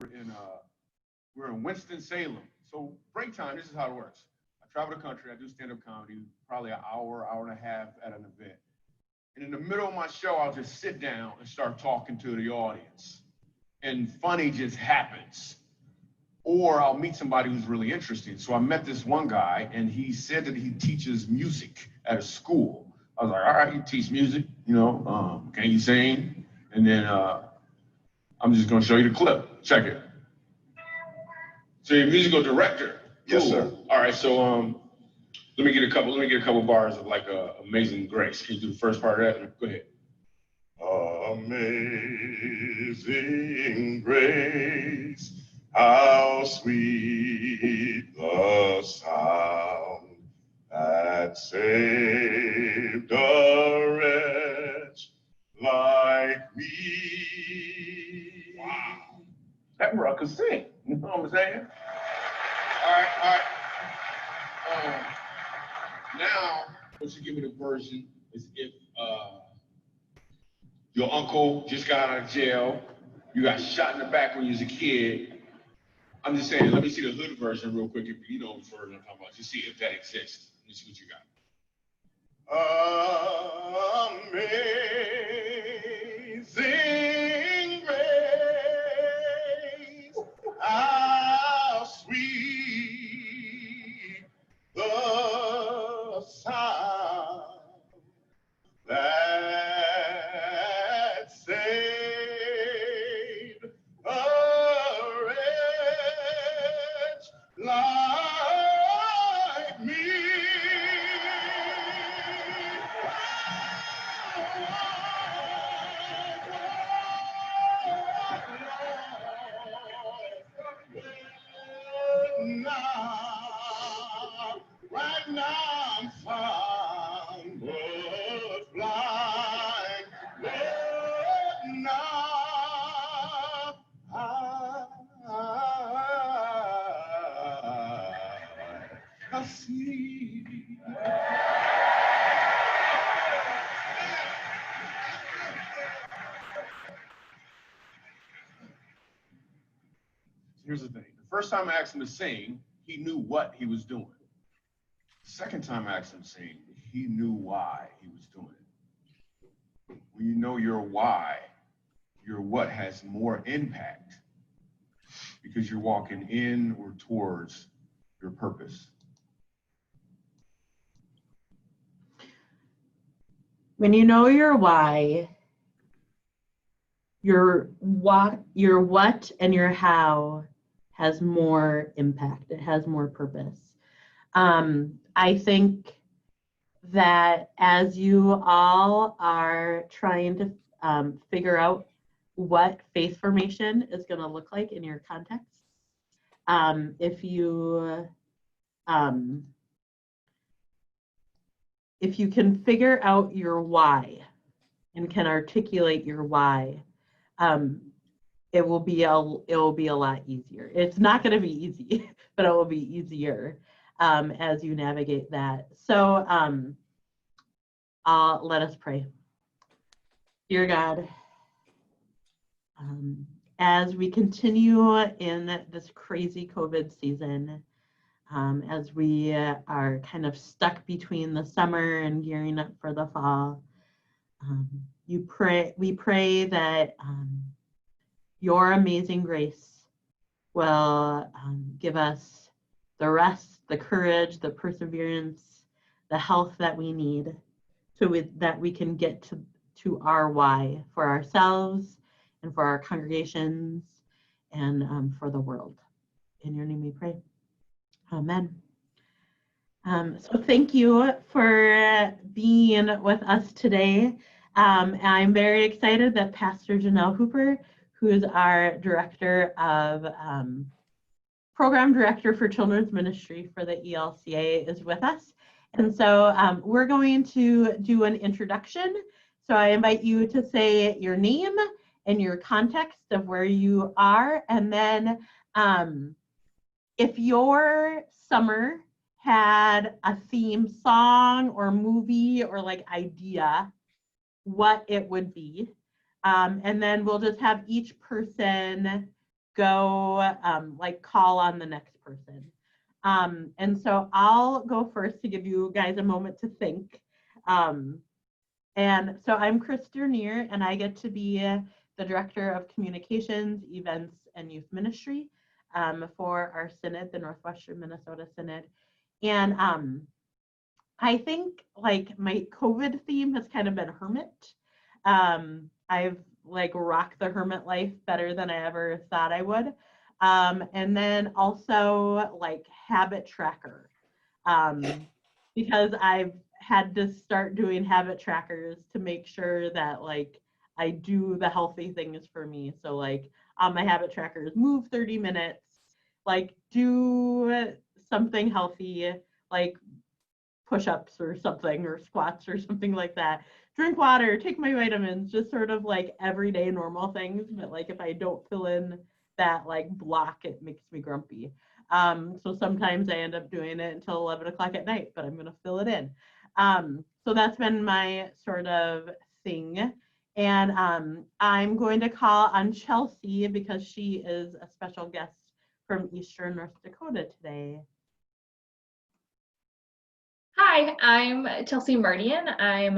we're in Winston-Salem. So break time, this is how it works. I travel the country, I do stand-up comedy, probably an hour, hour and a half at an event. And in the middle of my show, I'll just sit down and start talking to the audience. And funny just happens. Or I'll meet somebody who's really interesting. So I met this one guy, and he said that he teaches music at a school. I was like, all right, you teach music, can you sing? And then I'm just gonna show you the clip. Check it. So you're a musical director. Yes, sir. All right, so let me get a couple bars of like Amazing Grace. Can you do the first part of that? Go ahead. Amazing grace, how sweet the sound that saved a wretch like me. Wow. That bro could sing. You know what I'm saying? All right. Now, what you give me the version is if your uncle just got out of jail, you got shot in the back when you was a kid. I'm just saying, let me see the hood version real quick, if you know the version I'm talking about. Just see if that exists. Let me see what you got. Amazing grace, how sweet the sound that saved a wretch like me. Right now I'm found but blind, but now I see. Here's the thing. The first time I asked him to sing, he knew what he was doing. The second time I asked him to sing, he knew why he was doing it. When you know your why, your what has more impact because you're walking in or towards your purpose. When you know your why, your what and your how has more impact. It has more purpose. I think that as you all are trying to figure out what faith formation is going to look like in your context, if you can figure out your why and can articulate your why, it will be a lot easier. It's not going to be easy, but it will be easier as you navigate that. So let us pray. Dear God, as we continue in this crazy COVID season, as we are kind of stuck between the summer and gearing up for the fall, we pray that your amazing grace will give us the rest, the courage, the perseverance, the health that we need so that we can get to our why for ourselves and for our congregations and for the world. In your name we pray. Amen. So thank you for being with us today. I'm very excited that Pastor Janelle Hooper, who is our director of program director for children's ministry for the ELCA, is with us. And so we're going to do an introduction. So I invite you to say your name and your context of where you are. And then if your summer had a theme song or movie or like idea, what it would be. And then we'll just have each person go like call on the next person. And so I'll go first to give you guys a moment to think. And so I'm Chris Dernier, and I get to be the Director of Communications, Events, and Youth Ministry for our synod, the Northwestern Minnesota Synod. And I think like my COVID theme has kind of been hermit. I've like rocked the hermit life better than I ever thought I would. And then also like habit tracker, because I've had to start doing habit trackers to make sure that like I do the healthy things for me. So like on my habit trackers, move 30 minutes, like do something healthy, like push-ups or something, or squats or something like that. Drink water, take my vitamins, just sort of like everyday normal things. But like if I don't fill in that like block, it makes me grumpy. So sometimes I end up doing it until 11 o'clock at night, but I'm gonna fill it in. So that's been my sort of thing. And I'm going to call on Chelsea because she is a special guest from Eastern North Dakota today. Hi, I'm Chelsea Mardian. I'm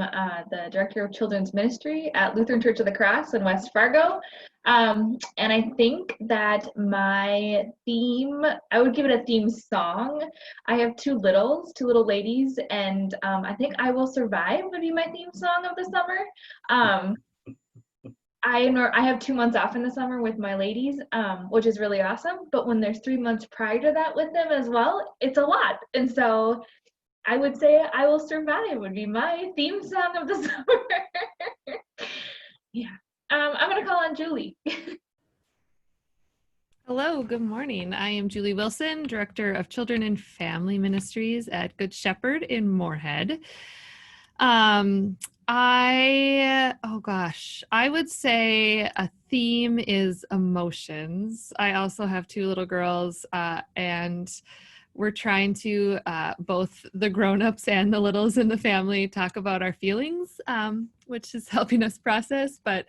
the Director of Children's Ministry at Lutheran Church of the Cross in West Fargo. And I think that my theme, I would give it a theme song. I have two little ladies, and I think I Will Survive would be my theme song of the summer. I have 2 months off in the summer with my ladies, which is really awesome. But when there's 3 months prior to that with them as well, it's a lot. And so I would say I Will Survive would be my theme song of the summer. Yeah. I'm going to call on Julie. Hello, good morning. I am Julie Wilson, Director of Children and Family Ministries at Good Shepherd in Moorhead. I would say a theme is emotions. I also have 2 little girls, and we're trying to, both the grown-ups and the littles in the family, talk about our feelings, which is helping us process, but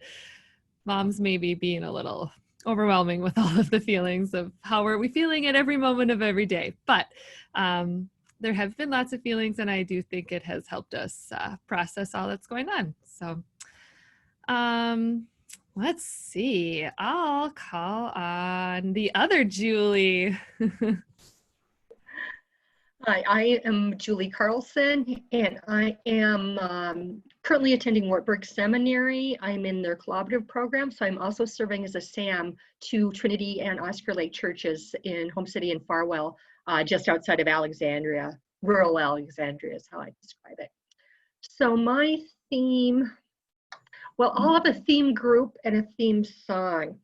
moms may be being a little overwhelming with all of the feelings of how are we feeling at every moment of every day. But there have been lots of feelings, and I do think it has helped us process all that's going on. So let's see. I'll call on the other Julie. Hi, I am Julie Carlson, and I am currently attending Wartburg Seminary. I'm in their collaborative program, so I'm also serving as a SAM to Trinity and Oscar Lake churches in Home City and Farwell, just outside of Alexandria. Rural Alexandria is how I describe it. So my theme, well, I'll have a theme group and a theme song.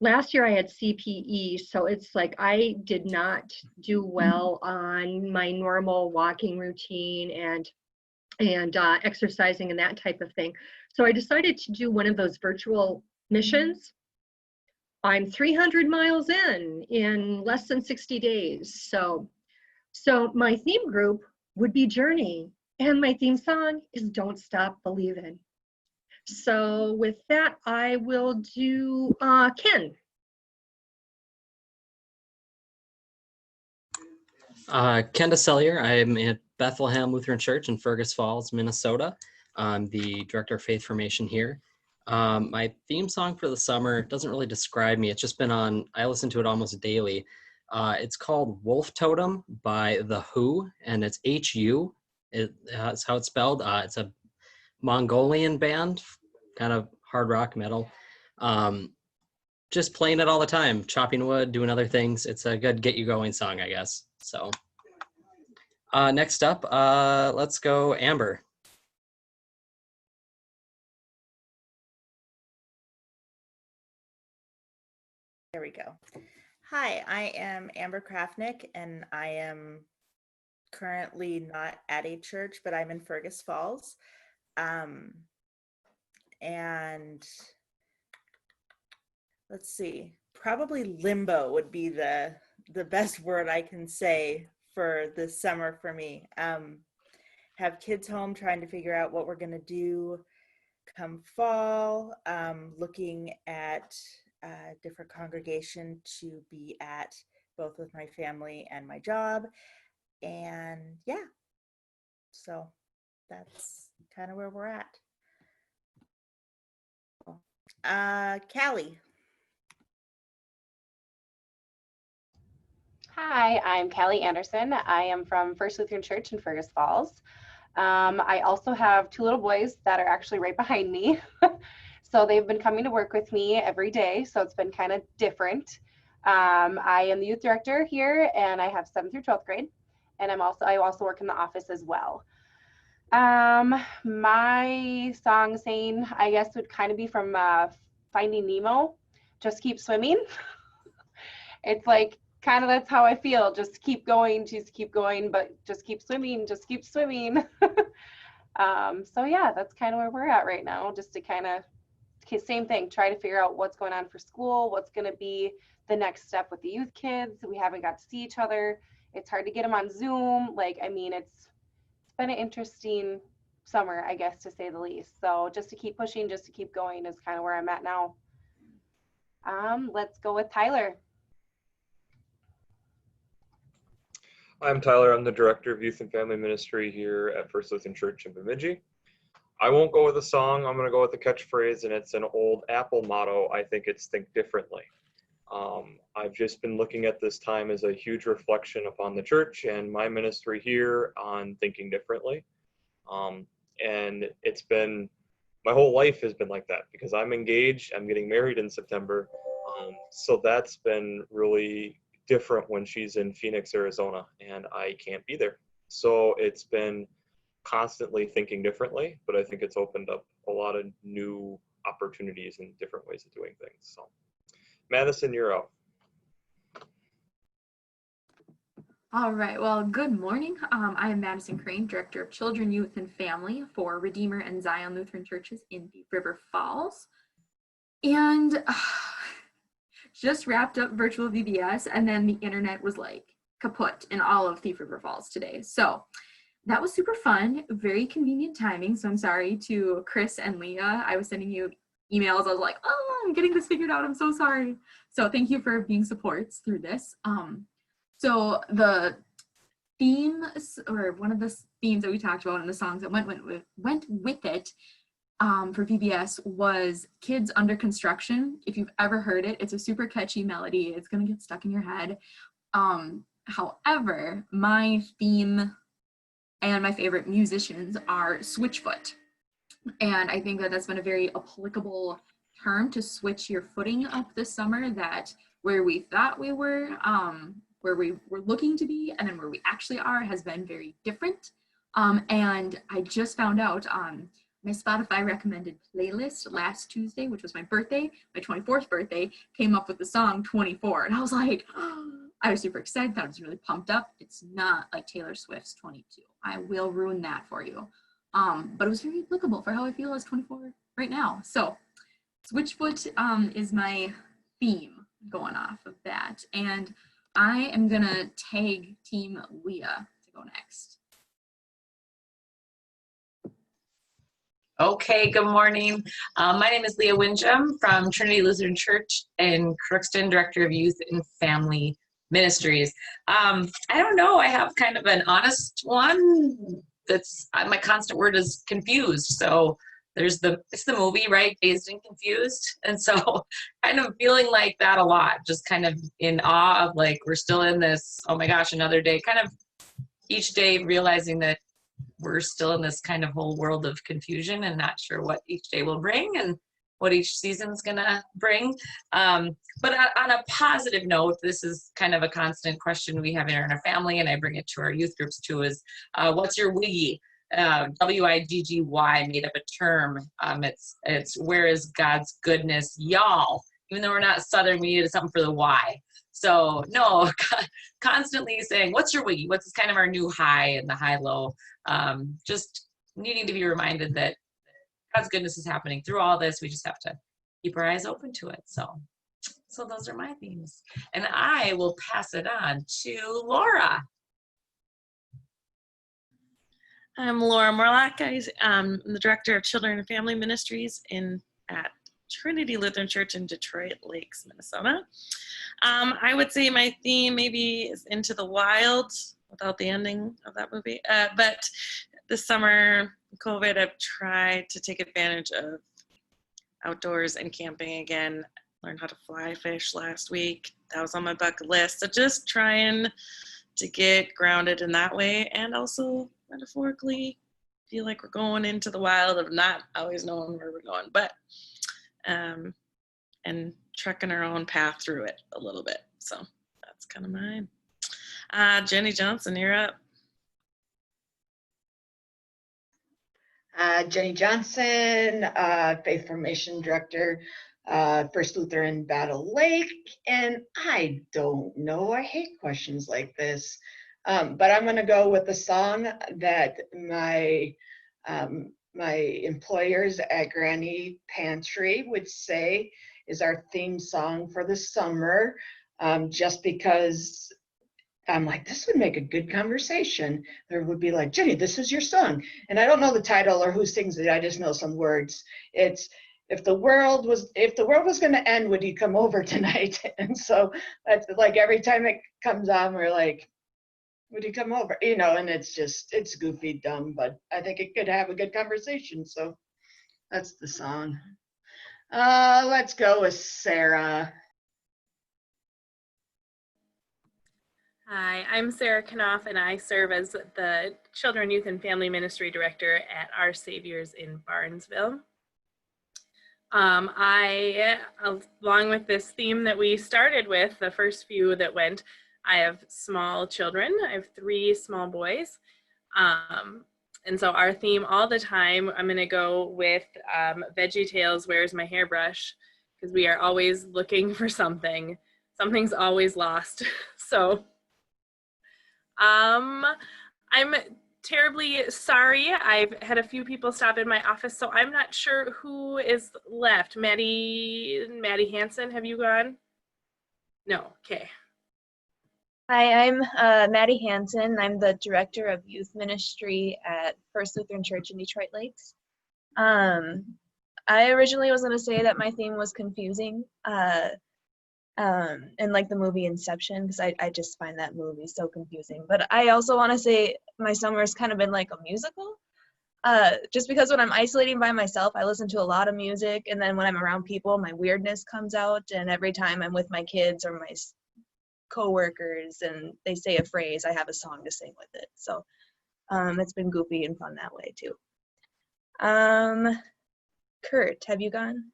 Last year I had CPE, so it's like I did not do well on my normal walking routine and exercising and that type of thing. So I decided to do one of those virtual missions. I'm 300 miles in less than 60 days. So my theme group would be Journey, and my theme song is Don't Stop Believin'. So with that, I will do Ken. Ken DeCellier. I'm at Bethlehem Lutheran Church in Fergus Falls, Minnesota. I'm the Director of Faith Formation here. My theme song for the summer doesn't really describe me. It's just been on, I listen to it almost daily. It's called Wolf Totem by The Who, and it's H-U. That's how it's spelled. It's a Mongolian band, kind of hard rock metal. Just playing it all the time, chopping wood, doing other things. It's a good get you going song, I guess. So next up, let's go Amber. There we go. Hi, I am Amber Krafnick, and I am currently not at a church, but I'm in Fergus Falls. And let's see, probably limbo would be the best word I can say for this summer for me. Have kids home, trying to figure out what we're going to do come fall, looking at different congregation to be at, both with my family and my job. And yeah, so that's kind of where we're at. Callie. Hi, I'm Callie Anderson. I am from First Lutheran Church in Fergus Falls. I also have 2 little boys that are actually right behind me. So they've been coming to work with me every day, so it's been kind of different. I am the youth director here, and I have 7th through 12th grade, and I also work in the office as well. My song saying, I guess, would kind of be from Finding Nemo, Just Keep Swimming. It's like, kind of that's how I feel. Just keep going, but just keep swimming, just keep swimming. So yeah, that's kind of where we're at right now, just to kind of, same thing, try to figure out what's going on for school, what's going to be the next step with the youth kids. We haven't got to see each other. It's hard to get them on Zoom. Like, I mean, it's been an interesting summer, I guess, to say the least. So just to keep pushing, just to keep going is kind of where I'm at now. Let's go with Tyler. I'm Tyler. I'm the Director of Youth and Family Ministry here at First Lutheran Church in Bemidji. I won't go with a song. I'm going to go with the catchphrase, and it's an old Apple motto. I think it's think differently. I've just been looking at this time as a huge reflection upon the church and my ministry here on thinking differently. And it's been, my whole life has been like that because I'm engaged. I'm getting married in September. So that's been really different when she's in Phoenix, Arizona, and I can't be there. So it's been constantly thinking differently, but I think it's opened up a lot of new opportunities and different ways of doing things. So Madison, you're up. All right, well, good morning. I am Madison Crane, Director of Children, Youth, and Family for Redeemer and Zion Lutheran Churches in Deep River Falls. And just wrapped up virtual VBS, and then the internet was like kaput in all of Thief River Falls today. So that was super fun, very convenient timing. So I'm sorry to Chris and Leah. I was sending you emails. I was like, oh, I'm getting this figured out. I'm so sorry. So thank you for being supports through this. So the themes, or one of the themes that we talked about in the songs that went with it, for VBS was Kids Under Construction. If you've ever heard it, it's a super catchy melody. It's gonna get stuck in your head. However, my theme and my favorite musicians are Switchfoot. And I think that that's been a very applicable term to switch your footing up this summer, that where we thought we were, where we were looking to be, and then where we actually are has been very different. And I just found out my Spotify recommended playlist last Tuesday, which was my birthday, my 24th birthday, came up with the song 24. And I was like, oh, I was super excited. I was really pumped up. It's not like Taylor Swift's 22. I will ruin that for you. But it was very applicable for how I feel as 24 right now. So Switchfoot is my theme going off of that. And I am gonna tag Team Leah to go next. Okay, good morning. My name is Leah Winjum from Trinity Lutheran Church in Crookston, Director of Youth and Family Ministries. I don't know, I have kind of an honest one. That's my constant word is confused. So it's the movie, right? Dazed and Confused. And so kind of feeling like that a lot, just kind of in awe of like, we're still in this, oh my gosh, another day, kind of each day realizing that we're still in this kind of whole world of confusion and not sure what each day will bring and what each season's gonna bring. But on a positive note, this is kind of a constant question we have in our family, and I bring it to our youth groups too, is what's your wiggy? WIGGY, made up a term. It's where is God's goodness, y'all? Even though we're not Southern, we needed something for the Y. So no, constantly saying, what's your wiggy? What's kind of our new high and the high-low? Just needing to be reminded that God's goodness is happening through all this. We just have to keep our eyes open to it. So those are my themes. And I will pass it on to Laura. I'm Laura Morlock. I'm the Director of Children and Family Ministries at Trinity Lutheran Church in Detroit Lakes, Minnesota. I would say my theme maybe is Into the Wild, without the ending of that movie. But this summer, COVID, I've tried to take advantage of outdoors and camping again. Learned how to fly fish last week. That was on my bucket list. So just trying to get grounded in that way, and also metaphorically feel like we're going into the wild of not always knowing where we're going, but and trekking our own path through it a little bit. So that's kind of mine. Jenny Johnson, you're up. Jenny Johnson, Faith Formation Director, First Lutheran Battle Lake. And I don't know, I hate questions like this, but I'm gonna go with the song that my employers at Granny Pantry would say is our theme song for the summer, just because I'm like, this would make a good conversation. There would be like, Jenny, this is your song. And I don't know the title or who sings it. I just know some words. It's, if the world was going to end, would you come over tonight? And so that's like, every time it comes on, we're like, would you come over? You know, and it's just, it's goofy, dumb, but I think it could have a good conversation. So that's the song. Let's go with Sarah. Hi, I'm Sarah Knopf, and I serve as the Children, Youth, and Family Ministry Director at Our Saviors in Barnesville. I, along with this theme that we started with, the first few that went, I have small children. I have 3 small boys. And so our theme all the time, I'm going to go with VeggieTales, Where's My Hairbrush? Because we are always looking for something. Something's always lost. So I'm terribly sorry. I've had a few people stop in my office, so I'm not sure who is left. Maddie Hansen, have you gone? No, okay. Hi, I'm Maddie Hansen. I'm the Director of Youth Ministry at First Lutheran Church in Detroit Lakes. I originally was going to say that my theme was confusing, and like the movie Inception, because I just find that movie so confusing. But I also want to say my summer has kind of been like a musical, just because when I'm isolating by myself, I listen to a lot of music, and then when I'm around people, my weirdness comes out, and every time I'm with my kids or my co-workers and they say a phrase, I have a song to sing with it. So it's been goofy and fun that way too. Kurt, have you gone?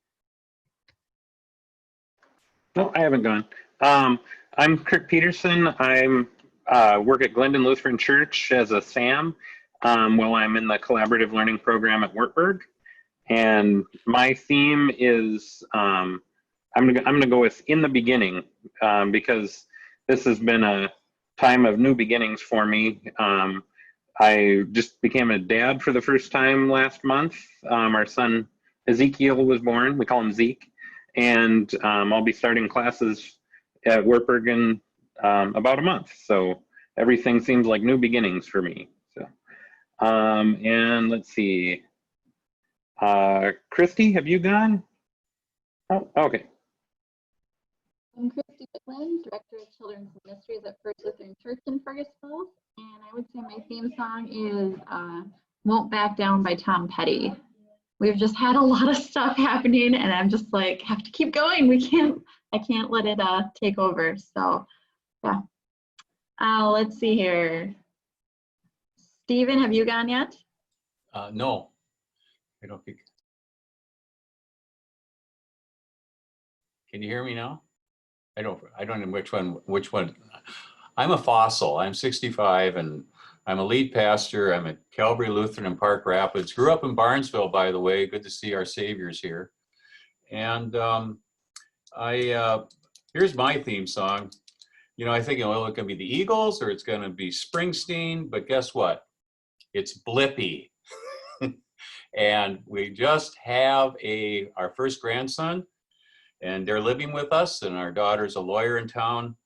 No, I haven't gone. I'm Kurt Peterson. I'm work at Glendon Lutheran Church as a SAM while I'm in the collaborative learning program at Wartburg. And my theme is I'm gonna go with In the Beginning, because this has been a time of new beginnings for me. I just became a dad for the first time last month. Our son Ezekiel was born. We call him Zeke. And I'll be starting classes at Wartburg in about a month. So everything seems like new beginnings for me. So, and let's see. Christy, have you gone? Oh, okay. I'm Christy Whitland, Director of Children's Ministries at First Lutheran Church in Fergus Falls, and I would say my theme song is Won't Back Down by Tom Petty. We've just had a lot of stuff happening, and I'm just like, have to keep going. I can't let it take over. So, yeah. Let's see here. Stephen, have you gone yet? No, I don't think. Can you hear me now? I don't know which one. I'm a fossil. I'm 65 and I'm a lead pastor. I'm at Calvary Lutheran in Park Rapids. Grew up in Barnesville, by the way. Good to see our saviors here. And here's my theme song. You know, I think, well, it can be the Eagles or it's going to be Springsteen, but guess what? It's Blippi. And we just have our first grandson, and they're living with us, and our daughter's a lawyer in town,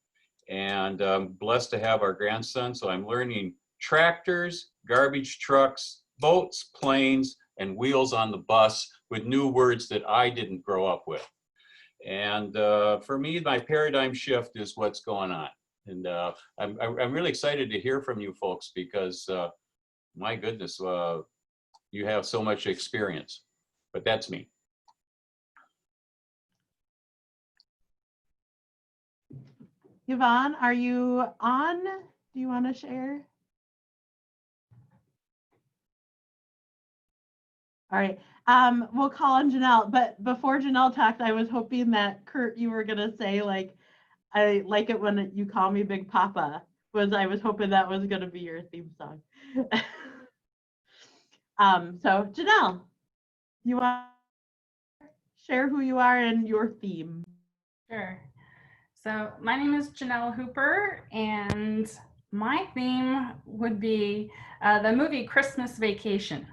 and I'm blessed to have our grandson. So I'm learning tractors, garbage trucks, boats, planes, and wheels on the bus, with new words that I didn't grow up with. And for me, my paradigm shift is what's going on. And I'm really excited to hear from you folks because my goodness, you have so much experience. But that's me. Yvonne, are you on? Do you want to share? All right. We'll call on Janelle, but before Janelle talked, I was hoping that Kurt, you were gonna say like, I like it when you call me Big Papa. I was hoping that was gonna be your theme song. So Janelle, you want to share who you are and your theme? Sure. So my name is Janelle Hooper, and my theme would be the movie Christmas Vacation.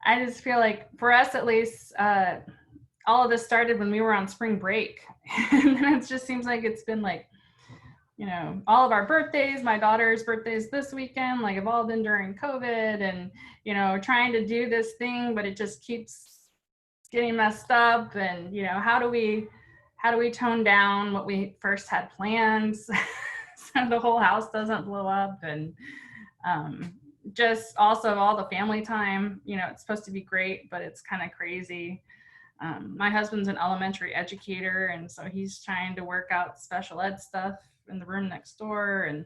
I just feel like, for us at least, all of this started when we were on spring break. And then it just seems like it's been like, you know, all of our birthdays, my daughter's birthdays this weekend, like have all been during COVID, and, you know, trying to do this thing, but it just keeps getting messed up. And, you know, how do we tone down what we first had planned so the whole house doesn't blow up? And just also all the family time, you know, it's supposed to be great, but it's kind of crazy. My husband's an elementary educator, and so he's trying to work out special ed stuff in the room next door. And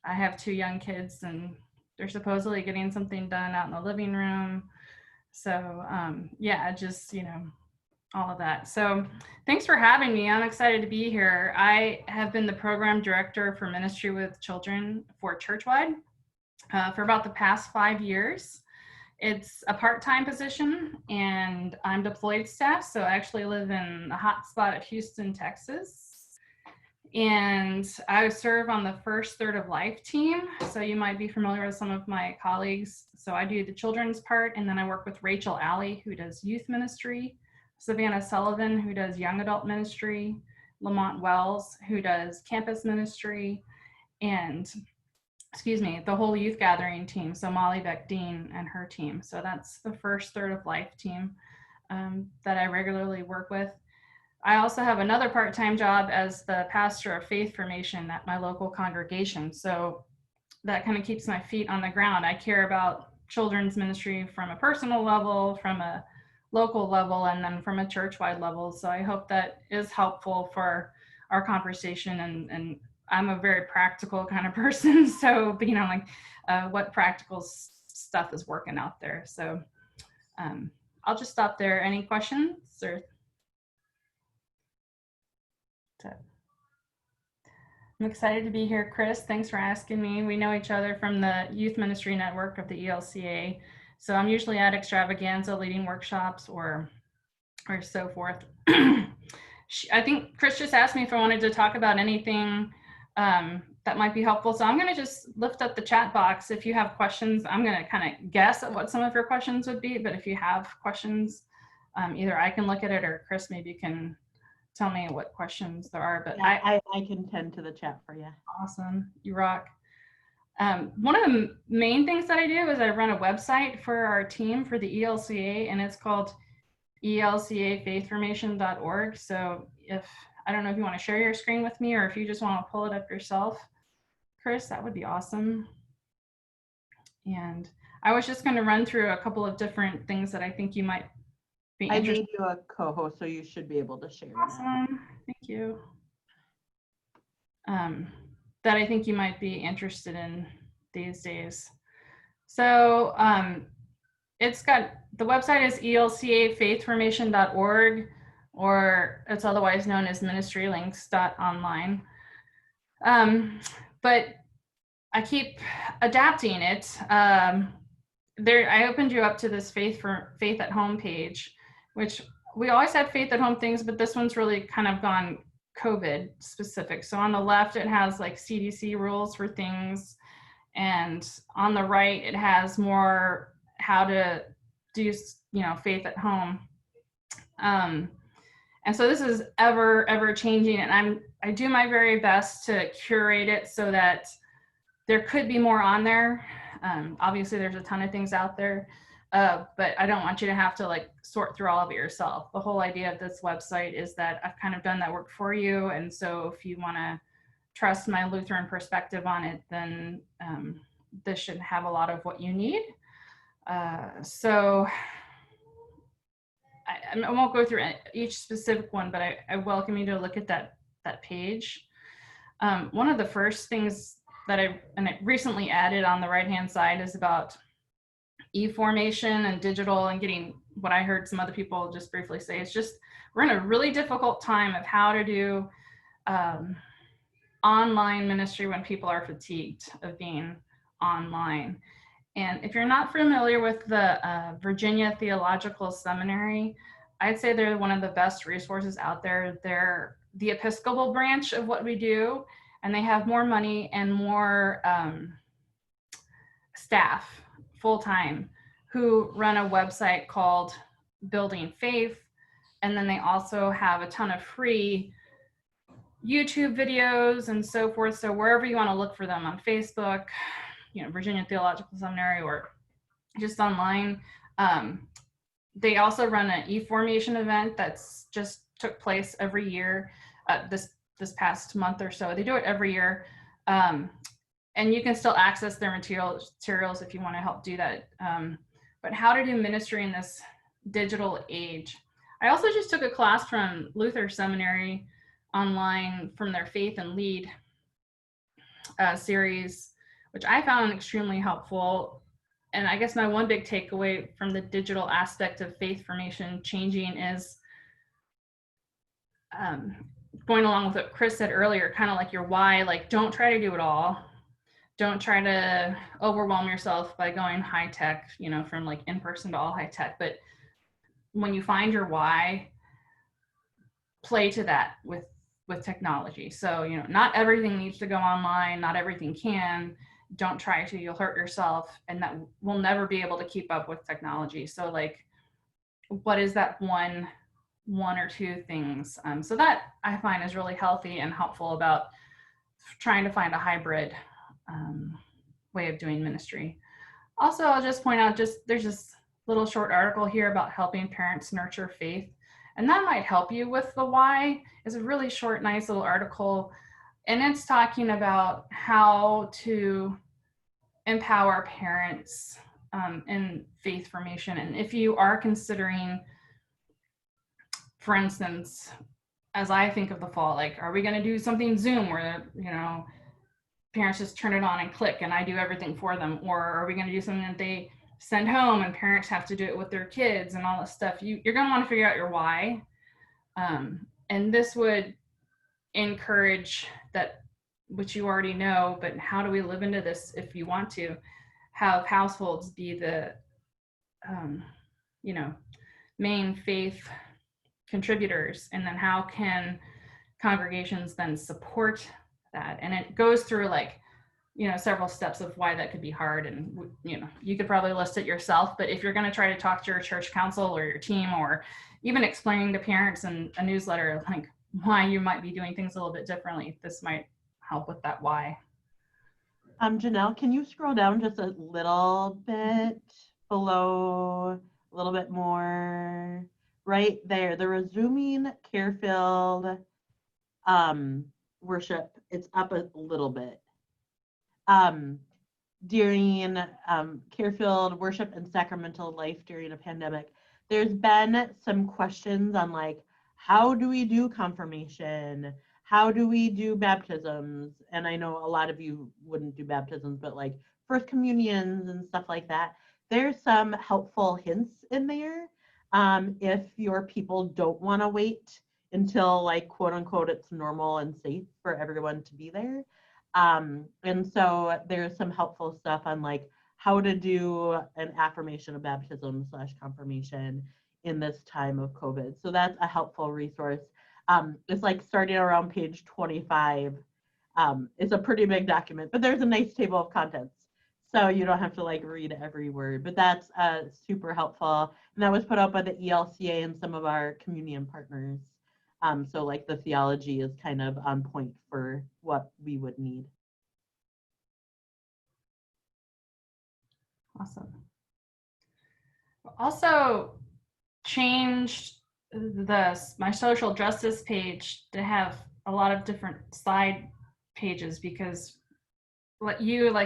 I have 2 young kids, and they're supposedly getting something done out in the living room. So yeah, just, you know, all of that. So thanks for having me. I'm excited to be here. I have been the program director for Ministry with Children for Churchwide for about the past 5 years. It's a part-time position, and I'm deployed staff, so I actually live in the hot spot of Houston, Texas. And I serve on the First Third of Life team, so you might be familiar with some of my colleagues. So I do the children's part, and then I work with Rachel Alley, who does youth ministry, Savannah Sullivan, who does young adult ministry, Lamont Wells, who does campus ministry, and the whole youth gathering team. So Molly Beck-Dean and her team. So that's the First Third of Life team that I regularly work with. I also have another part-time job as the pastor of faith formation at my local congregation. So that kind of keeps my feet on the ground. I care about children's ministry from a personal level, from a local level, and then from a church-wide level. So I hope that is helpful for our conversation. And I'm a very practical kind of person. So, you know, like what practical stuff is working out there. So I'll just stop there. Any questions? Or I'm excited to be here, Chris. Thanks for asking me. We know each other from the Youth Ministry Network of the ELCA. So I'm usually at Extravaganza leading workshops or so forth. I think Chris just asked me if I wanted to talk about anything that might be helpful. So I'm going to just lift up the chat box. If you have questions, I'm going to kind of guess at what some of your questions would be. But if you have questions, either I can look at it or Chris maybe can tell me what questions there are. But yeah, I can tend to the chat for you. Awesome. You rock. One of the main things that I do is I run a website for our team for the ELCA, and it's called elcafaithformation.org. So I don't know if you want to share your screen with me, or if you just want to pull it up yourself, Chris, that would be awesome. And I was just going to run through a couple of different things that I think you might be interested in. I made you a co-host, so you should be able to share. Awesome. Thank you. That I think you might be interested in these days. So it's got, the website is elcafaithformation.org, or it's otherwise known as ministrylinks.online. But I keep adapting it. I opened you up to this Faith at Home page, which we always had Faith at Home things, but this one's really kind of gone COVID specific. So on the left, it has like CDC rules for things. And on the right, it has more how to do, you know, faith at home. And so this is ever changing, and I do my very best to curate it so that there could be more on there. Obviously there's a ton of things out there, but I don't want you to have to like sort through all of it yourself. The whole idea of this website is that I've kind of done that work for you. And so if you want to trust my Lutheran perspective on it, then this should have a lot of what you need. So I won't go through each specific one, but I welcome you to look at that page. One of the first things that I recently added on the right-hand side is about e-formation and digital, and getting what I heard some other people just briefly say. It's just, we're in a really difficult time of how to do online ministry when people are fatigued of being online. And if you're not familiar with the Virginia Theological Seminary, I'd say they're one of the best resources out there. They're the Episcopal branch of what we do, and they have more money and more staff full-time who run a website called Building Faith. And then they also have a ton of free YouTube videos and so forth. So wherever you want to look for them, on Facebook, Virginia Theological Seminary, or just online. They also run an e-formation event that's just took place every year, this past month or so. They do it every year. And you can still access their materials if you want to help do that. But how to do ministry in this digital age. I also just took a class from Luther Seminary online from their Faith and Lead series, which I found extremely helpful. And I guess my one big takeaway from the digital aspect of faith formation changing is going along with what Chris said earlier, kind of like your why, like don't try to do it all. Don't try to overwhelm yourself by going high tech, from like in-person to all high tech. But when you find your why, play to that with technology. So, not everything needs to go online, not everything can. Don't try to, you'll hurt yourself, and that will never be able to keep up with technology. So like, what is that one or two things? So that I find is really healthy and helpful about trying to find a hybrid way of doing ministry. Also, I'll just point out, there's this little short article here about helping parents nurture faith. And that might help you with the why. It's a really short, nice little article. And it's talking about how to empower parents in faith formation. And if you are considering, for instance, as I think of the fall, like, are we going to do something Zoom where, parents just turn it on and click and I do everything for them? Or are we going to do something that they send home and parents have to do it with their kids and all this stuff? You're going to want to figure out your why. And this would encourage that, which you already know, but how do we live into this if you want to have households be the, main faith contributors? And then how can congregations then support that? And it goes through several steps of why that could be hard. And, you could probably list it yourself, but if you're going to try to talk to your church council or your team, or even explaining to parents in a newsletter, like why you might be doing things a little bit differently, this might help with that why. Janelle, can you scroll down just a little bit below, a little bit more, right there, the resuming care-filled worship, it's up a little bit. During care-filled worship and sacramental life during a pandemic, there's been some questions on like, how do we do confirmation? How do we do baptisms? And I know a lot of you wouldn't do baptisms, but like first communions and stuff like that. There's some helpful hints in there. If your people don't want to wait until like quote unquote it's normal and safe for everyone to be there. And so there's some helpful stuff on like how to do an affirmation of baptism / confirmation in this time of COVID. So that's a helpful resource. It's like starting around page 25. It's a pretty big document, but there's a nice table of contents. So you don't have to like read every word, but that's super helpful. And that was put out by the ELCA and some of our communion partners. So like the theology is kind of on point for what we would need. Awesome. also changed my social justice page to have a lot of different side pages, because like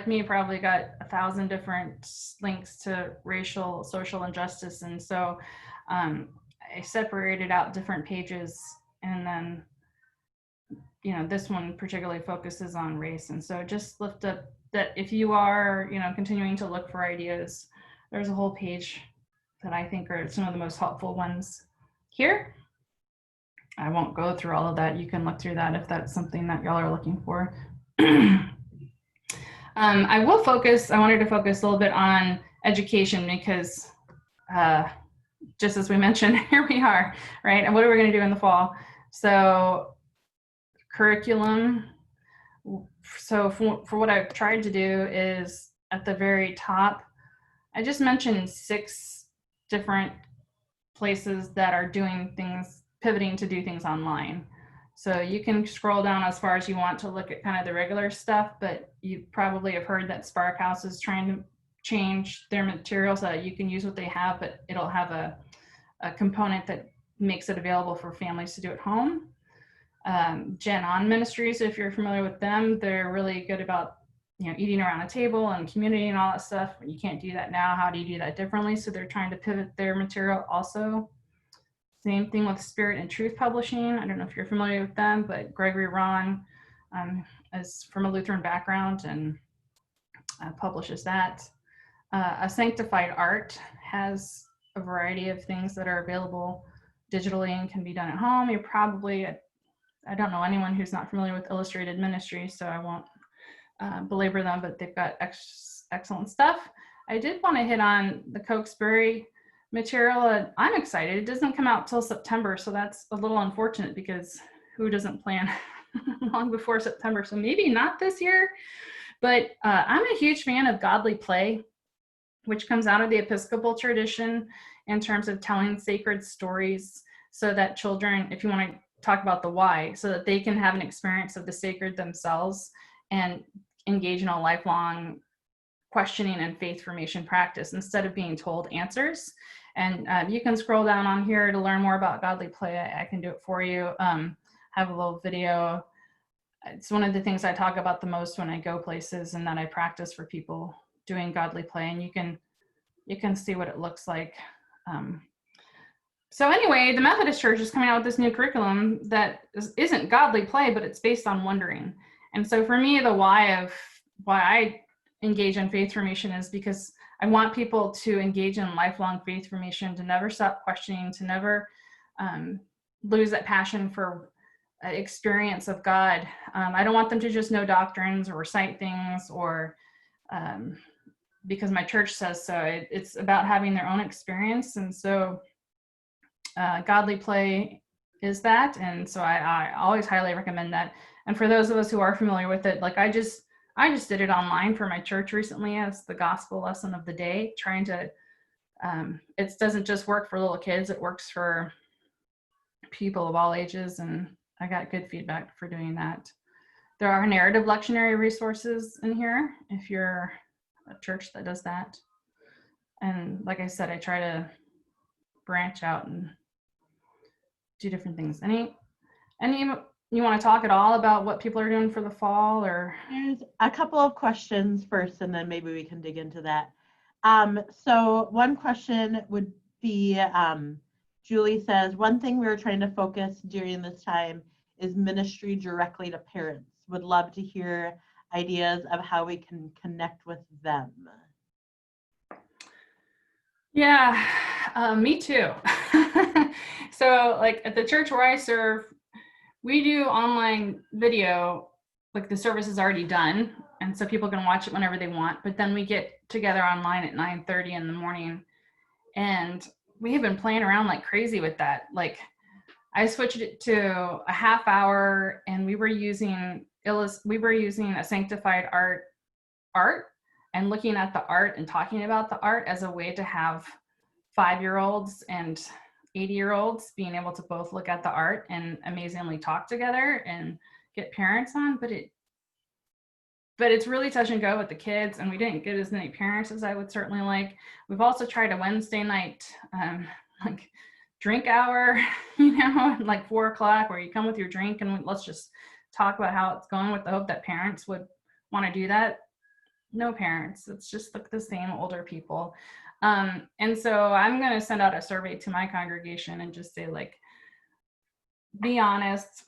me probably got 1,000 different links to racial, social injustice. And so I separated out different pages, and then, you know, this one particularly focuses on race. And so just lift up that if you are, you know, continuing to look for ideas, there's a whole page that I think are some of the most helpful ones here. I won't go through all of that. You can look through that if that's something that y'all are looking for. I wanted to focus a little bit on education, because just as we mentioned, here we are, right? And what are we going to do in the fall? So curriculum. So for what I've tried to do is at the very top, I just mentioned 6 different places that are doing things, pivoting to do things online. So you can scroll down as far as you want to look at kind of the regular stuff, but you probably have heard that Spark House is trying to change their material so that you can use what they have, but it'll have a component that makes it available for families to do at home. Gen On Ministries, if you're familiar with them, they're really good about, you know, eating around a table and community and all that stuff. You can't do that now. How do you do that differently? So they're trying to pivot their material also. Same thing with Spirit and Truth Publishing. I don't know if you're familiar with them, but Gregory Ron is from a Lutheran background and publishes that. A Sanctified Art has a variety of things that are available digitally and can be done at home. You're probably, I don't know anyone who's not familiar with Illustrated Ministry, so I won't belabor them, but they've got excellent stuff. I did want to hit on the Cokesbury material. I'm excited. It doesn't come out till September, so that's a little unfortunate, because who doesn't plan long before September? So maybe not this year, but I'm a huge fan of Godly Play, which comes out of the Episcopal tradition in terms of telling sacred stories so that children, if you want to talk about the why, so that they can have an experience of the sacred themselves and engage in a lifelong questioning and faith formation practice instead of being told answers. And you can scroll down on here to learn more about Godly Play. I can do it for you. Have a little video. It's one of the things I talk about the most when I go places, and that I practice for people doing Godly Play, and you can see what it looks like. So anyway, the Methodist Church is coming out with this new curriculum that isn't Godly Play, but it's based on wondering. And so for me, the why I engage in faith formation is because I want people to engage in lifelong faith formation, to never stop questioning, to never lose that passion for experience of God. I don't want them to just know doctrines or recite things, or because my church says so. It's about having their own experience. And so Godly Play is that. And so I always highly recommend that. And for those of us who are familiar with it, like I just did it online for my church recently as the gospel lesson of the day, trying to, it doesn't just work for little kids, it works for people of all ages. And I got good feedback for doing that. There are narrative lectionary resources in here if you're a church that does that. And like I said, I try to branch out and do different things. Any you want to talk at all about what people are doing for the fall? Or there's a couple of questions first, and then maybe we can dig into that. So one question would be, Julie says, one thing we were trying to focus during this time is ministry directly to parents. Would love to hear ideas of how we can connect with them. Yeah, me too. So like at the church where I serve, we do online video, like the service is already done, and so people can watch it whenever they want, but then we get together online at 9:30 in the morning, and we have been playing around like crazy with that. Like I switched it to a half hour, and we were using a Sanctified art and looking at the art and talking about the art as a way to have 5-year-olds and 80-year-olds being able to both look at the art and amazingly talk together and get parents on. But but it's really touch and go with the kids, and we didn't get as many parents as I would certainly like. We've also tried a Wednesday night like drink hour, like 4 o'clock, where you come with your drink and let's just talk about how it's going, with the hope that parents would want to do that. No parents. It's just like the same older people. And so I'm going to send out a survey to my congregation and just say, like, be honest,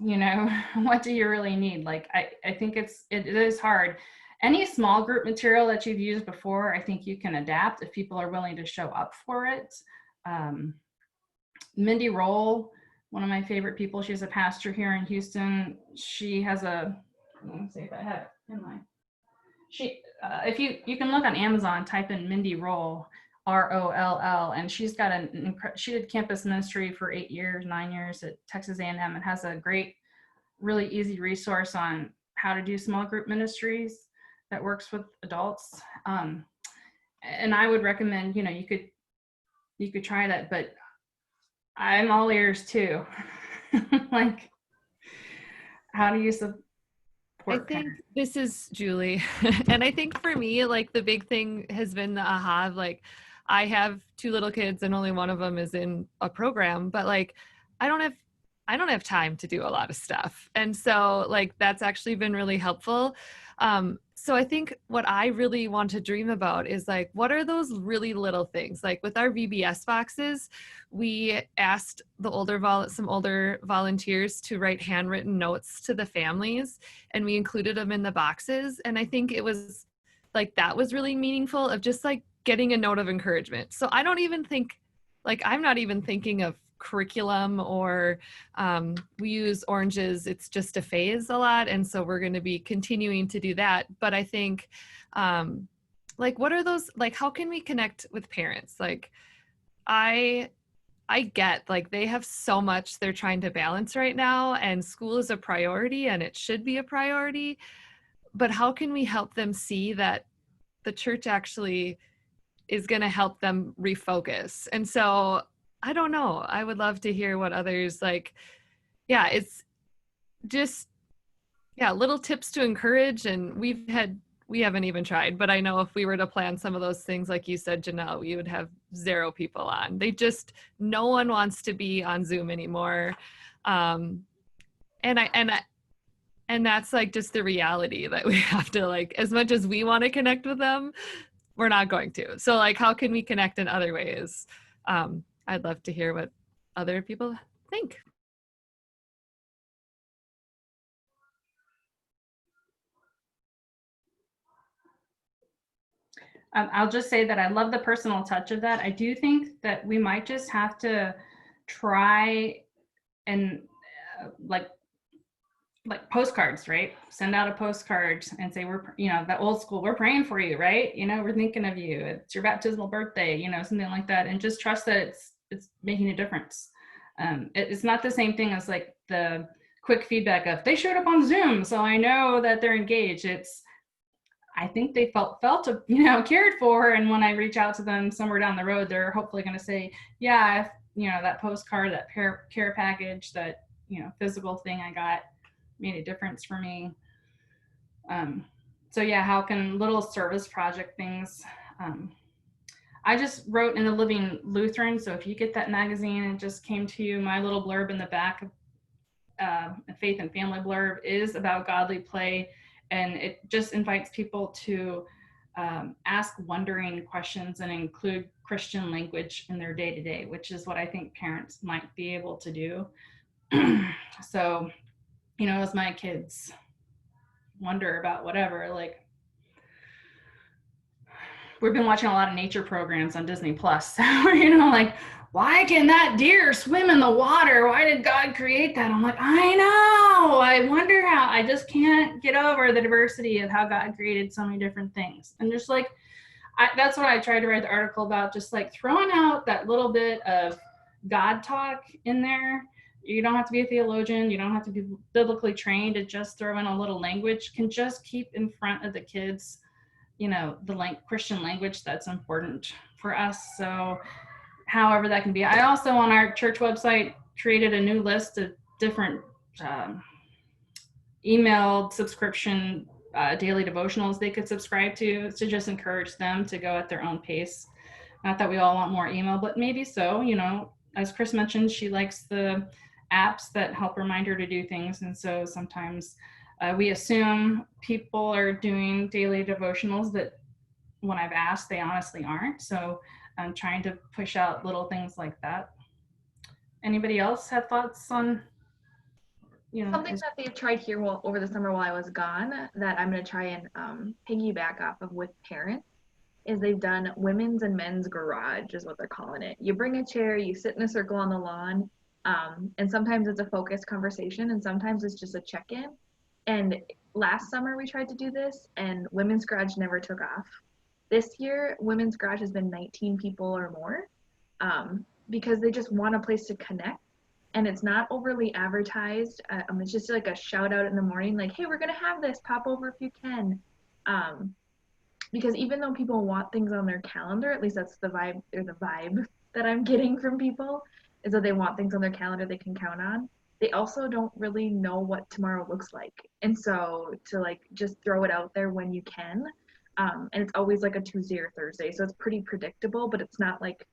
what do you really need? Like, I think it is hard. Any small group material that you've used before, I think you can adapt if people are willing to show up for it. Mindy Roll, one of my favorite people, she's a pastor here in Houston. She has let me see if I have it in my, if you can look on Amazon, type in Mindy Roll, ROLL, and she's got she did campus ministry for 9 years at Texas A&M, and has a great, really easy resource on how to do small group ministries that works with adults. And I would recommend, you could try that, but I'm all ears too. Like, how do you support I think this is Julie. And I think for me, like, the big thing has been the aha of, like, I have 2 little kids and only one of them is in a program, but like, I don't have time to do a lot of stuff. And so, like, that's actually been really helpful. So I think what I really want to dream about is, like, what are those really little things? Like with our VBS boxes, we asked some older volunteers to write handwritten notes to the families, and we included them in the boxes. And I think it was like, that was really meaningful, of just like getting a note of encouragement. So I don't even think, like, I'm not even thinking of curriculum or we use Orange's It's Just a Phase a lot, and so we're going to be continuing to do that. But I think like, what are those, like, how can we connect with parents? Like, I get, like, they have so much they're trying to balance right now, and school is a priority and it should be a priority, but how can we help them see that the church actually is going to help them refocus? And so I don't know. I would love to hear what others, like, it's just, little tips to encourage. And we haven't even tried, but I know if we were to plan some of those things, like you said, Janelle, we would have 0 people on. No one wants to be on Zoom anymore. And that's, like, just the reality that we have to, like, as much as we want to connect with them, we're not going to. So, like, how can we connect in other ways? I'd love to hear what other people think. I'll just say that I love the personal touch of that. I do think that we might just have to try and like postcards, right? Send out a postcard and say, we're, the old school, we're praying for you, right? We're thinking of you. It's your baptismal birthday, something like that. And just trust that it's making a difference. It's not the same thing as, like, the quick feedback of, they showed up on Zoom, so I know that they're engaged. I think they felt cared for. And when I reach out to them somewhere down the road, they're hopefully going to say, yeah, that postcard, that care package, that, physical thing I got made a difference for me. So yeah, how can little service project things, I just wrote in the Living Lutheran, so if you get that magazine, it just came to you, my little blurb in the back, a faith and family blurb, is about godly play, and it just invites people to ask wondering questions and include Christian language in their day-to-day, which is what I think parents might be able to do. So, as my kids wonder about whatever, like, we've been watching a lot of nature programs on Disney Plus. Like, why can that deer swim in the water? Why did God create that? I'm like, I know. I wonder how. I just can't get over the diversity of how God created so many different things. And just like, that's what I tried to write the article about, just like throwing out that little bit of God talk in there. You don't have to be a theologian. You don't have to be biblically trained to just throw in a little language, can just keep in front of the kids, the Christian language that's important for us. So however that can be. I also, on our church website, created a new list of different email subscription daily devotionals they could subscribe to just encourage them to go at their own pace. Not that we all want more email, but maybe so. You know, as Chris mentioned, she likes the apps that help remind her to do things. And so sometimes we assume people are doing daily devotionals that when I've asked, they honestly aren't. So I'm trying to push out little things like that. Anybody else have thoughts on, you know? Something that they've tried here over the summer while I was gone that I'm going to try and piggyback off of with parents is they've done women's and men's garage is what they're calling it. You bring a chair, you sit in a circle on the lawn, and sometimes it's a focused conversation and sometimes it's just a check-in. And last summer we tried to do this and women's garage never took off. This year, women's garage has been 19 people or more because they just want a place to connect. And it's not overly advertised. It's just like a shout out in the morning, like, hey, we're gonna have this, pop over if you can. Because even though people want things on their calendar, at least that's the vibe that I'm getting from people, is that they want things on their calendar they can count on. They also don't really know what tomorrow looks like. And so to like just throw it out there when you can, and it's always like a Tuesday or Thursday. So it's pretty predictable, but it's not like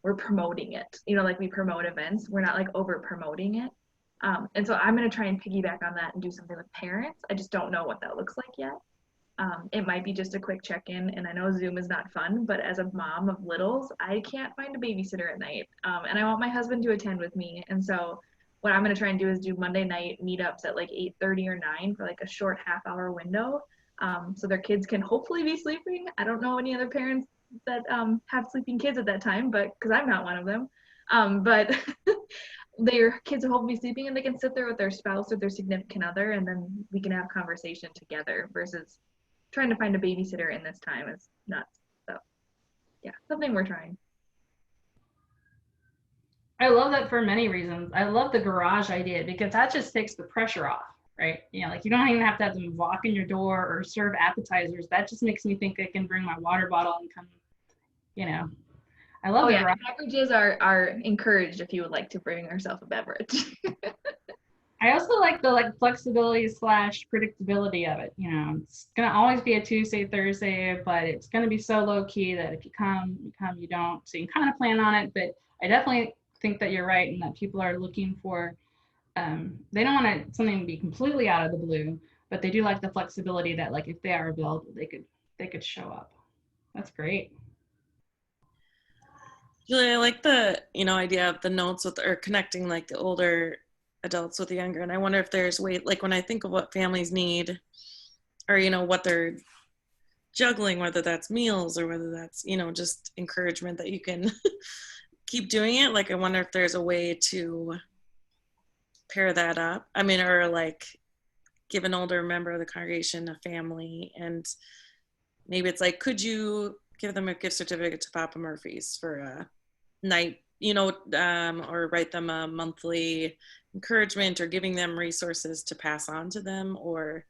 we're promoting it. You know, like we promote events, we're not like over promoting it. And so I'm gonna try and piggyback on that and do something with parents. I just don't know what that looks like yet. It might be just a quick check-in, and I know Zoom is not fun, but as a mom of littles, I can't find a babysitter at night, and I want my husband to attend with me. And so what I'm going to try and do is do Monday night meetups at like 8:30 or 9 for like a short half-hour window, so their kids can hopefully be sleeping. I don't know any other parents that have sleeping kids at that time, but because I'm not one of them, but their kids will hopefully be sleeping and they can sit there with their spouse or their significant other, and then we can have conversation together versus trying to find a babysitter in this time is nuts. So yeah, something we're trying. I love that for many reasons. I love the garage idea because that just takes the pressure off, right? You know, like you don't even have to have them walk in your door or serve appetizers. That just makes me think I can bring my water bottle and come, you know. I love the garage. Beverages are encouraged if you would like to bring yourself a beverage. I also like the flexibility / predictability of it. You know, it's gonna always be a Tuesday, Thursday, but it's gonna be so low key that if you come, you don't. So you can kind of plan on it, but I definitely think that you're right and that people are looking for, they don't want something to be completely out of the blue, but they do like the flexibility that like if they are available, they could show up. That's great. Julie, I like the idea of the notes with or connecting like the older adults with the younger, and I wonder if there's way, like when I think of what families need or what they're juggling, whether that's meals or whether that's just encouragement that you can keep doing it, like I wonder if there's a way to pair that up. I mean, or like give an older member of the congregation a family, and maybe it's like, could you give them a gift certificate to Papa Murphy's for a night, or write them a monthly encouragement, or giving them resources to pass on to them, or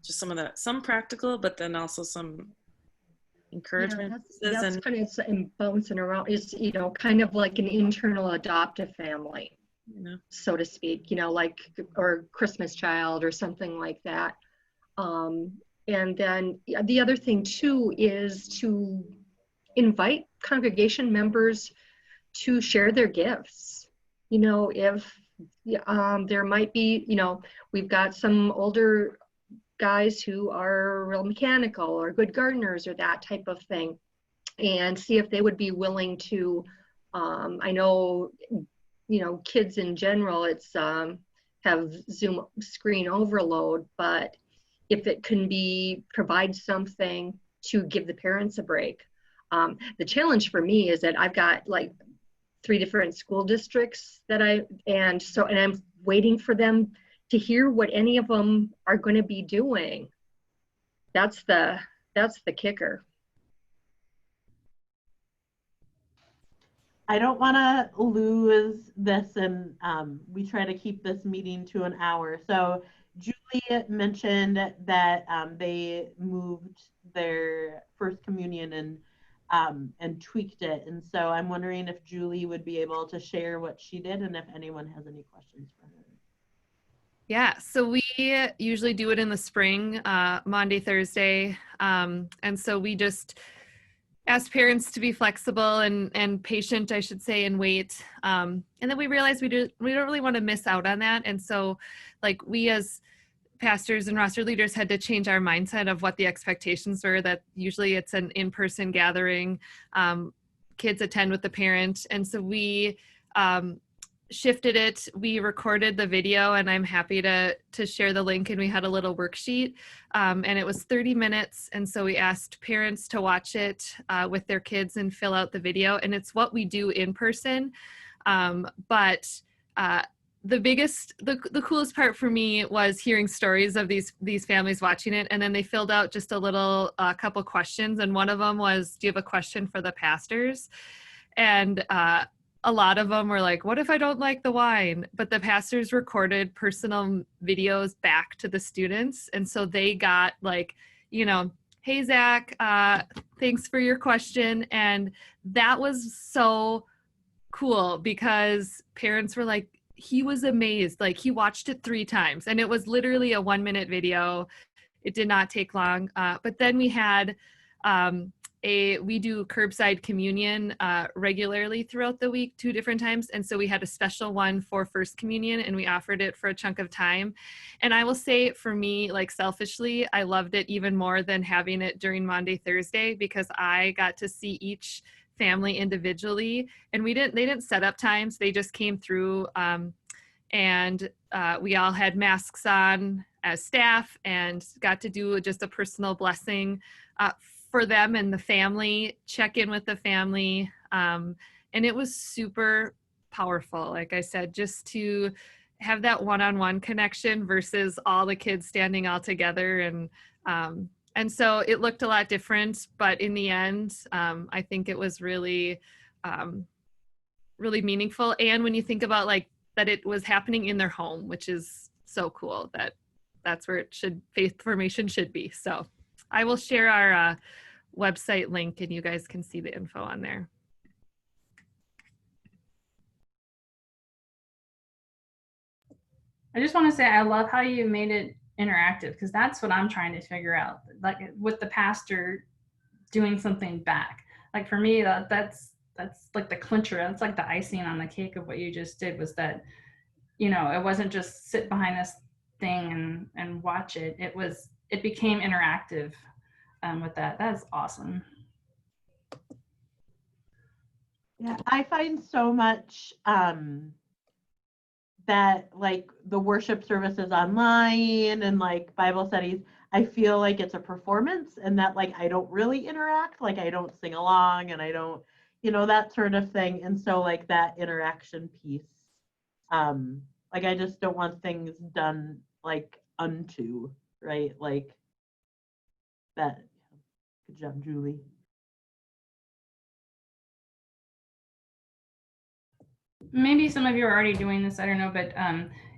just some practical, but then also some encouragement. Yeah, that's kind of bouncing around. It's kind of like an internal adoptive family, so to speak. Like or Christmas child or something like that. And then the other thing too is to invite congregation members to share their gifts. If there might be, we've got some older guys who are real mechanical or good gardeners or that type of thing, and see if they would be willing to, I know, kids in general, it's have Zoom screen overload, but if it can provide something to give the parents a break. The challenge for me is that I've got like 3 different school districts and I'm waiting for them to hear what any of them are going to be doing. That's the kicker. I don't want to lose this, and we try to keep this meeting to an hour. So Julie mentioned that they moved their first communion and tweaked it. And so I'm wondering if Julie would be able to share what she did and if anyone has any questions for her. Yeah, so we We usually do it in the spring, Monday, Thursday. And so we just asked parents to be flexible and patient, I should say, and wait. And then we realized we don't really want to miss out on that. And so like we as pastors and roster leaders had to change our mindset of what the expectations were, that usually it's an in-person gathering. Kids attend with the parent. And so we shifted it. We recorded the video, and I'm happy to share the link, and we had a little worksheet, and it was 30 minutes. And so we asked parents to watch it with their kids and fill out the video, and it's what we do in person. But the coolest part for me was hearing stories of these families watching it, and then they filled out just a couple questions, and one of them was, do you have a question for the pastors? And a lot of them were like, what if I don't like the wine? But the pastors recorded personal videos back to the students. And so they got like, hey, Zach, thanks for your question. And that was so cool because parents were like, he was amazed. Like he watched it 3 times and it was literally a 1-minute video. It did not take long. But then we had, we do curbside communion regularly throughout the week, 2 different times. And so we had a special one for First Communion, and we offered it for a chunk of time. And I will say for me, like selfishly, I loved it even more than having it during Maundy, Thursday, because I got to see each family individually. And they didn't set up times. They just came through and we all had masks on as staff and got to do just a personal blessing for them and the family, check in with the family. And it was super powerful. Like I said, just to have that one-on-one connection versus all the kids standing all together. And so it looked a lot different, but in the end, I think it was really, really meaningful. And when you think about like that it was happening in their home, which is so cool, that's where faith formation should be. So I will share our website link and you guys can see the info on there. I just want to say I love how you made it interactive, because that's what I'm trying to figure out. Like with the pastor doing something back. Like for me, that's like the clincher. That's like the icing on the cake of what you just did, was that, it wasn't just sit behind this thing and watch it. It became interactive with that. That's awesome. Yeah, I find so much that like the worship services online and like Bible studies, I feel like it's a performance and that like I don't really interact, like I don't sing along and I don't, that sort of thing. And so like that interaction piece, like I just don't want things done like unto, right? Like that. Good job, Julie. Maybe some of you are already doing this, I don't know, but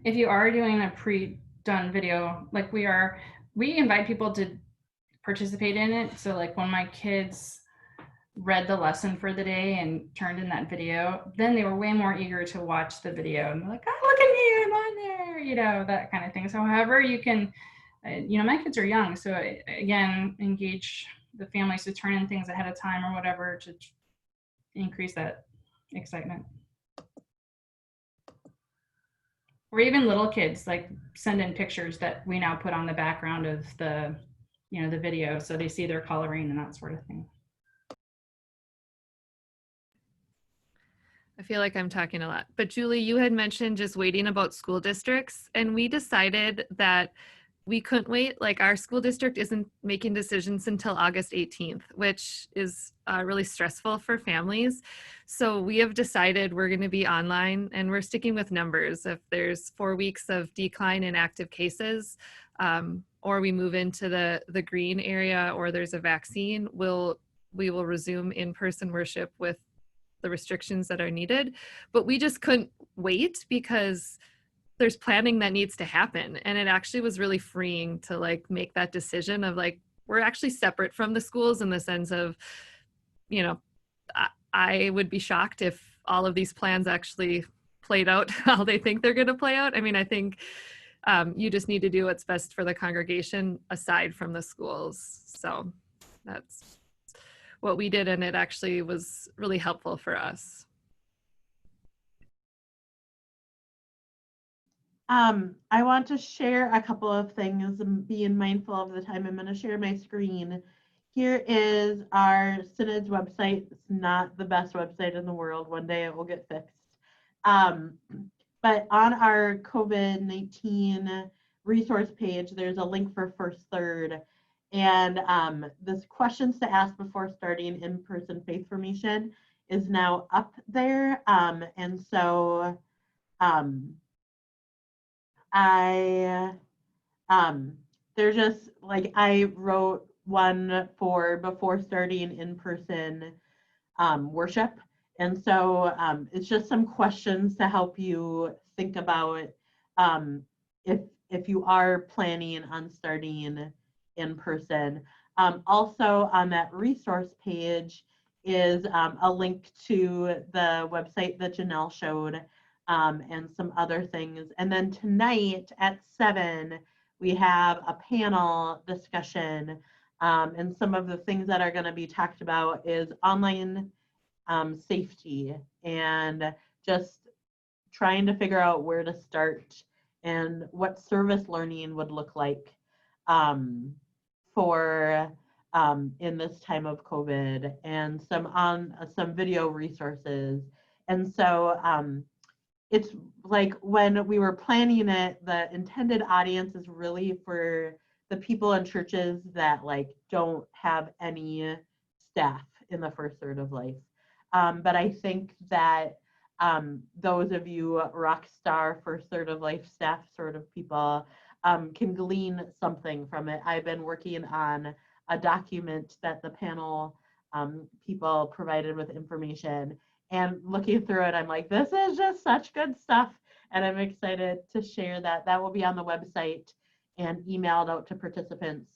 if you are doing a pre-done video, like we invite people to participate in it. So like when my kids read the lesson for the day and turned in that video, then they were way more eager to watch the video and they're like, oh, look at me, I'm on there, that kind of thing. So however you can, my kids are young, so again, engage the families to turn in things ahead of time or whatever to increase that excitement. Or even little kids, like send in pictures that we now put on the background of the, the video, so they see their coloring and that sort of thing. I feel like I'm talking a lot, but Julie, you had mentioned just waiting about school districts, and we decided that we couldn't wait. Like our school district isn't making decisions until August 18th, which is really stressful for families. So we have decided we're going to be online and we're sticking with numbers. If there's 4 weeks of decline in active cases, or we move into the green area, or there's a vaccine, we will resume in-person worship with the restrictions that are needed. But we just couldn't wait because there's planning that needs to happen. And it actually was really freeing to like make that decision of like, we're actually separate from the schools in the sense of, I would be shocked if all of these plans actually played out how they think they're going to play out. I mean, I think You just need to do what's best for the congregation aside from the schools. So that's what we did, and it actually was really helpful for us. I want to share a couple of things and being mindful of the time. I'm going to share my screen. Here is our Synod's website. It's not the best website in the world. One day it will get fixed. But on our COVID-19 resource page, there's a link for First Third. And this questions to ask before starting in-person faith formation is now up there. And so they're just like, I wrote one for before starting in-person worship. And so it's just some questions to help you think about if you are planning on starting in person. Also on that resource page is a link to the website that Janelle showed and some other things. And then tonight at 7, we have a panel discussion, and some of the things that are going to be talked about is online safety and just trying to figure out where to start and what service learning would look like for in this time of COVID, and some video resources. And so it's like when we were planning it, the intended audience is really for the people in churches that like don't have any staff in the first third of life. But I think that those of you rock star first third of life staff sort of people can glean something from it. I've been working on a document that the panel people provided with information, and looking through it, I'm like, this is just such good stuff. And I'm excited to share that. That will be on the website and emailed out to participants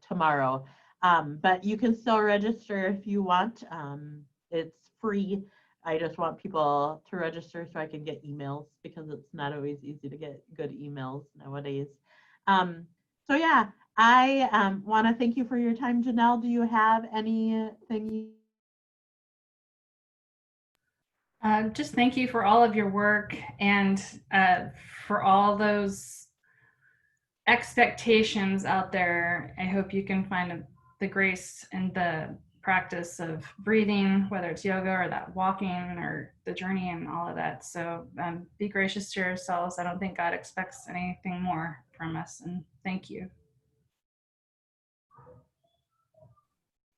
tomorrow. But you can still register if you want. It's free. I just want people to register so I can get emails, because it's not always easy to get good emails nowadays. So yeah, I want to thank you for your time. Janelle, do you have anything you just thank you for all of your work and for all those expectations out there. I hope you can find the grace and the practice of breathing, whether it's yoga or that walking or the journey and all of that. So be gracious to yourselves. I don't think God expects anything more from us, and thank you.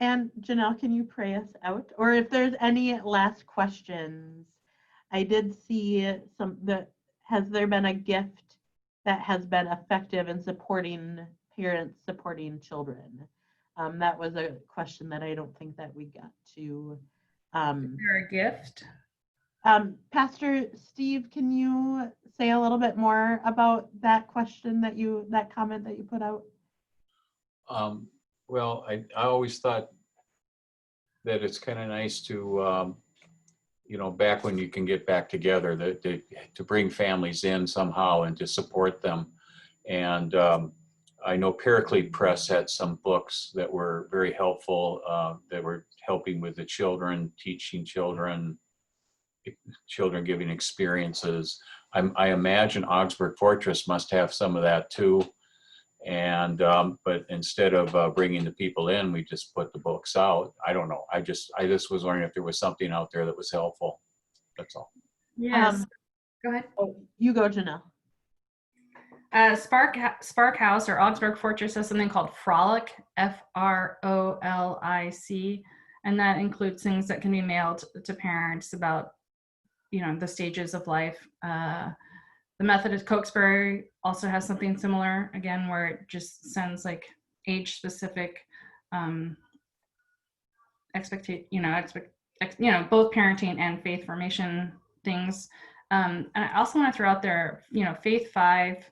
And Janelle, can you pray us out? Or if there's any last questions, I did see has there been a gift that has been effective in supporting parents, supporting children? That was a question that I don't think that we got to. Is there a gift? Pastor Steve, can you say a little bit more about that question that comment that you put out? Well, I always thought that it's kind of nice to, back when you can get back together, to bring families in somehow and to support them. And I know Paraclete Press had some books that were very helpful, that were helping with the children, teaching children giving experiences. I imagine Augsburg Fortress must have some of that too. And but instead of bringing the people in, we just put the books out. I don't know. I just was wondering if there was something out there that was helpful. That's all. Yes. Go ahead. Oh, you go, Janelle. Spark House or Augsburg Fortress has something called Frolic, Frolic, and that includes things that can be mailed to parents about, the stages of life. The Methodist Cokesbury also has something similar, again, where it just sends like age-specific both parenting and faith formation things. And I also want to throw out there, Faith 5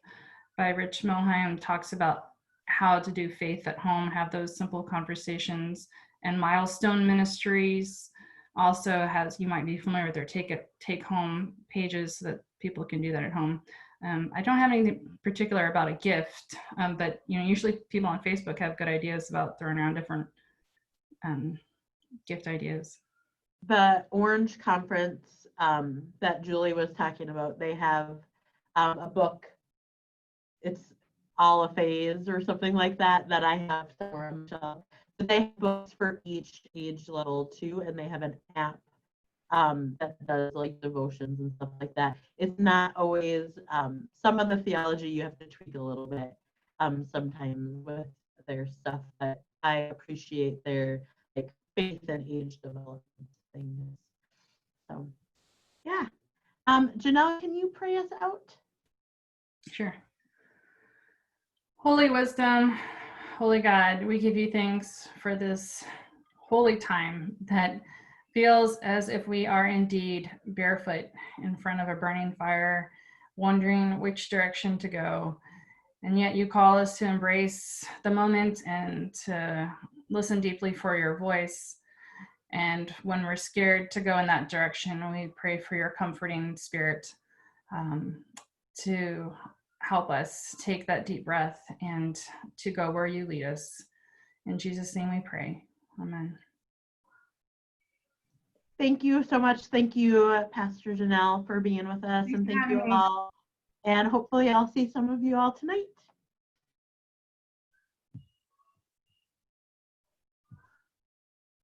by Rich Milheim talks about how to do faith at home, have those simple conversations. And Milestone Ministries also has, you might be familiar with their take home pages so that people can do that at home. I don't have anything particular about a gift, but usually people on Facebook have good ideas about throwing around different gift ideas. The Orange Conference that Julie was talking about, they have a book. It's All a Phase or something like that I have somewhere on the shelf. So they have books for each age level too, and they have an app that does like devotions and stuff like that. It's not always some of the theology you have to tweak a little bit sometimes with their stuff, but I appreciate their like faith and age development things. So yeah. Janelle, can you pray us out? Sure. Holy wisdom, holy God, we give you thanks for this holy time that feels as if we are indeed barefoot in front of a burning fire, wondering which direction to go. And yet you call us to embrace the moment and to listen deeply for your voice. And when we're scared to go in that direction, we pray for your comforting spirit to help us take that deep breath and to go where you lead us. In Jesus' name we pray. Amen. Thank you so much. Thank you, Pastor Janelle, for being with us. And thank you all. And hopefully I'll see some of you all tonight.